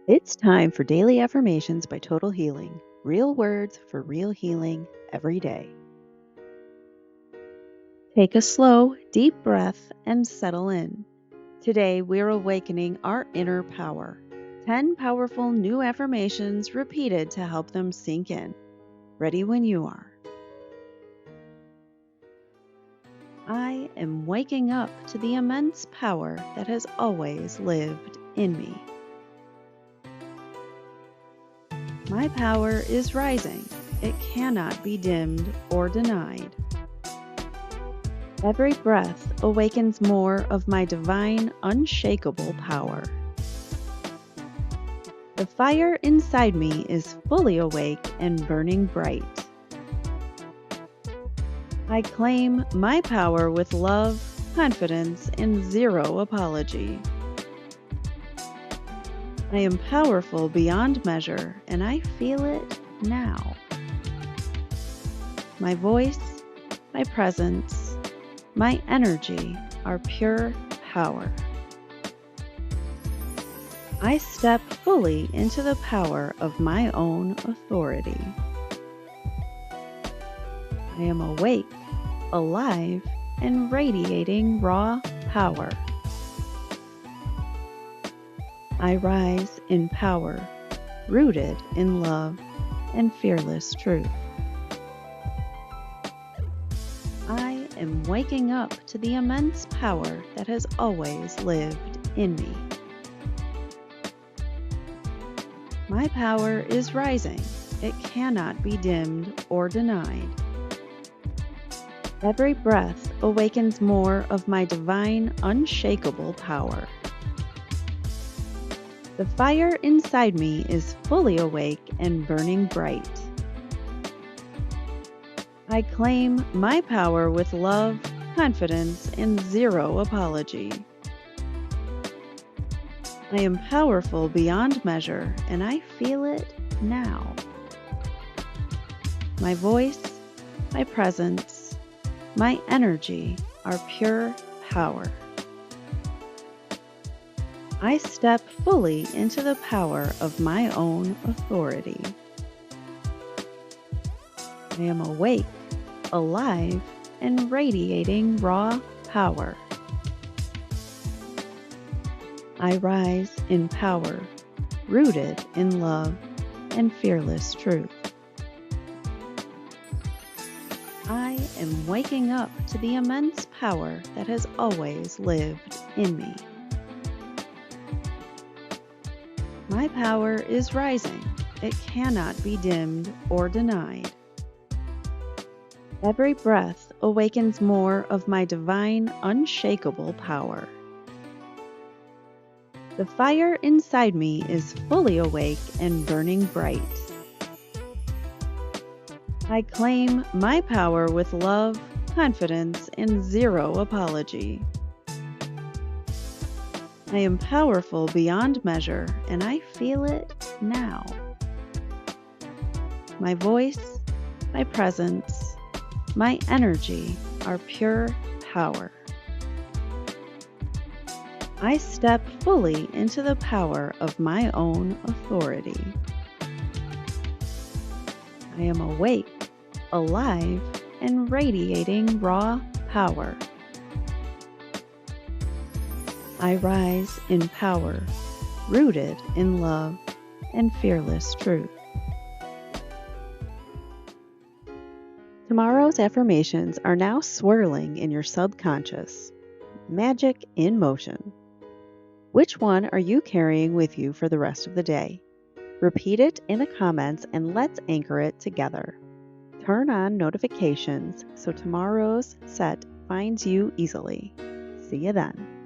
It's time for Daily Affirmations by Total Healing. Real words for real healing every day. Take a slow, deep breath and settle in. Today, we're awakening our inner power. 10 powerful new affirmations repeated to help them sink in. Ready when you are. I am waking up to the immense power that has always lived in me. My power is rising. It cannot be dimmed or denied. Every breath awakens more of my divine, unshakable power. The fire inside me is fully awake and burning bright. I claim my power with love, confidence, and zero apology. I am powerful beyond measure, and I feel it now. My voice, my presence, my energy are pure power. I step fully into the power of my own authority. I am awake, alive, and radiating raw power. I rise in power, rooted in love and fearless truth. I am waking up to the immense power that has always lived in me. My power is rising. It cannot be dimmed or denied. Every breath awakens more of my divine, unshakable power. The fire inside me is fully awake and burning bright. I claim my power with love, confidence, and zero apology. I am powerful beyond measure, and I feel it now. My voice, my presence, my energy are pure power. I step fully into the power of my own authority. I am awake, alive, and radiating raw power. I rise in power, rooted in love and fearless truth. I am waking up to the immense power that has always lived in me. My power is rising. It cannot be dimmed or denied. Every breath awakens more of my divine, unshakable power. The fire inside me is fully awake and burning bright. I claim my power with love, confidence, and zero apology. I am powerful beyond measure, and I feel it now. My voice, my presence, my energy are pure power. I step fully into the power of my own authority. I am awake, alive, and radiating raw power. I rise in power, rooted in love and fearless truth. Tomorrow's affirmations are now swirling in your subconscious. Magic in motion. Which one are you carrying with you for the rest of the day? Repeat it in the comments and let's anchor it together. Turn on notifications so tomorrow's set finds you easily. See you then.